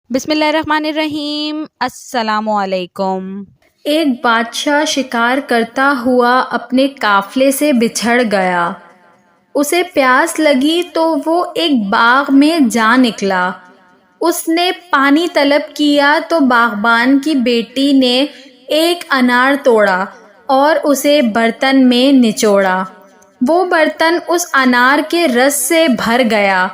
بسم اللہ الرحمن الرحیم۔ السلام علیکم۔ ایک بادشاہ شکار کرتا ہوا اپنے قافلے سے بچھڑ گیا۔ اسے پیاس لگی تو وہ ایک باغ میں جا نکلا۔ اس نے پانی طلب کیا تو باغبان کی بیٹی نے ایک انار توڑا اور اسے برتن میں نچوڑا۔ وہ برتن اس انار کے رس سے بھر گیا۔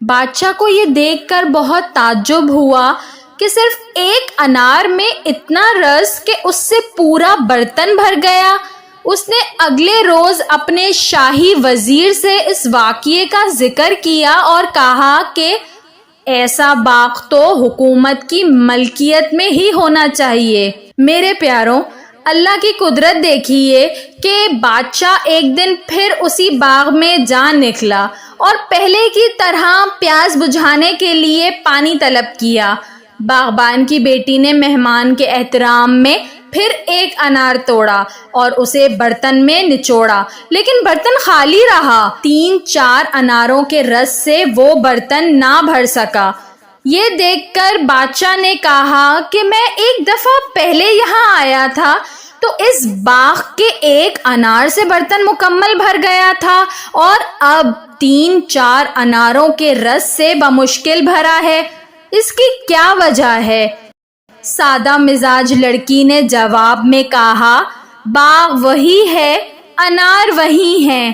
بادشاہ کو یہ دیکھ کر بہت تعجب ہوا کہ صرف ایک انار میں اتنا رس کہ اس سے پورا برتن بھر گیا۔ اس نے اگلے روز اپنے شاہی وزیر سے اس واقعے کا ذکر کیا اور کہا کہ ایسا باغ تو حکومت کی ملکیت میں ہی ہونا چاہیے۔ میرے پیاروں، اللہ کی قدرت دیکھیے کہ بادشاہ ایک دن پھر اسی باغ میں جا نکلا اور پہلے کی طرح پیاس بجھانے کے لیے پانی طلب کیا۔ باغبان کی بیٹی نے مہمان کے احترام میں پھر ایک انار توڑا اور اسے برتن میں نچوڑا، لیکن برتن خالی رہا۔ 3-4 اناروں کے رس سے وہ برتن نہ بھر سکا۔ یہ دیکھ کر بادشاہ نے کہا کہ میں ایک دفعہ پہلے یہاں آیا تھا تو اس باغ کے ایک انار سے برتن مکمل بھر گیا تھا اور اب 3-4 اناروں کے رس سے بمشکل بھرا ہے۔ اس کی کیا وجہ ہے؟ سادہ مزاج لڑکی نے جواب میں کہا، باغ وہی ہے، انار وہی ہیں۔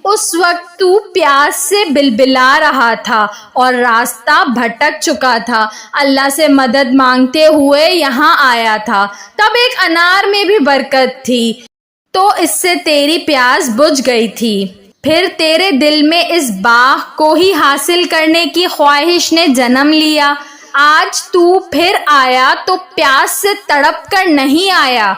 اس وقت تو پیاس سے بلبلا رہا تھا اور راستہ بھٹک چکا تھا، اللہ سے مدد مانگتے ہوئے یہاں آیا تھا، تب ایک انار میں بھی برکت تھی تو اس سے تیری پیاس بجھ گئی تھی۔ پھر تیرے دل میں اس باغ کو ہی حاصل کرنے کی خواہش نے جنم لیا۔ آج تو پھر آیا تو پیاس سے تڑپ کر نہیں آیا،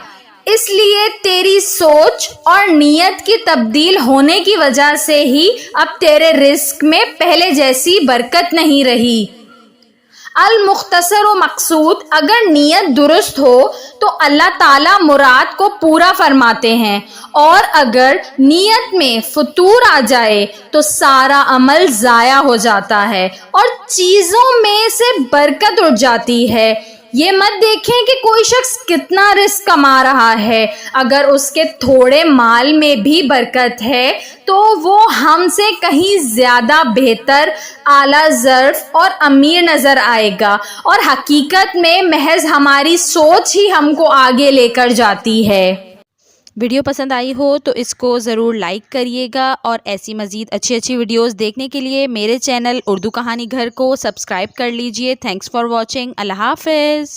اس لیے تیری سوچ اور نیت کی تبدیل ہونے کی وجہ سے ہی اب تیرے رزق میں پہلے جیسی برکت نہیں رہی۔ المختصر و مقصود، اگر نیت درست ہو تو اللہ تعالیٰ مراد کو پورا فرماتے ہیں، اور اگر نیت میں فتور آ جائے تو سارا عمل ضائع ہو جاتا ہے اور چیزوں میں سے برکت اٹھ جاتی ہے۔ یہ مت دیکھیں کہ کوئی شخص کتنا رزق کما رہا ہے، اگر اس کے تھوڑے مال میں بھی برکت ہے تو وہ ہم سے کہیں زیادہ بہتر، اعلیٰ ظرف اور امیر نظر آئے گا، اور حقیقت میں محض ہماری سوچ ہی ہم کو آگے لے کر جاتی ہے۔ ویڈیو پسند آئی ہو تو اس کو ضرور لائک کریے گا، اور ایسی مزید اچھی ویڈیوز دیکھنے کے لیے میرے چینل اردو کہانی گھر کو سبسکرائب کر لیجئے۔ Thanks for watching. اللہ حافظ۔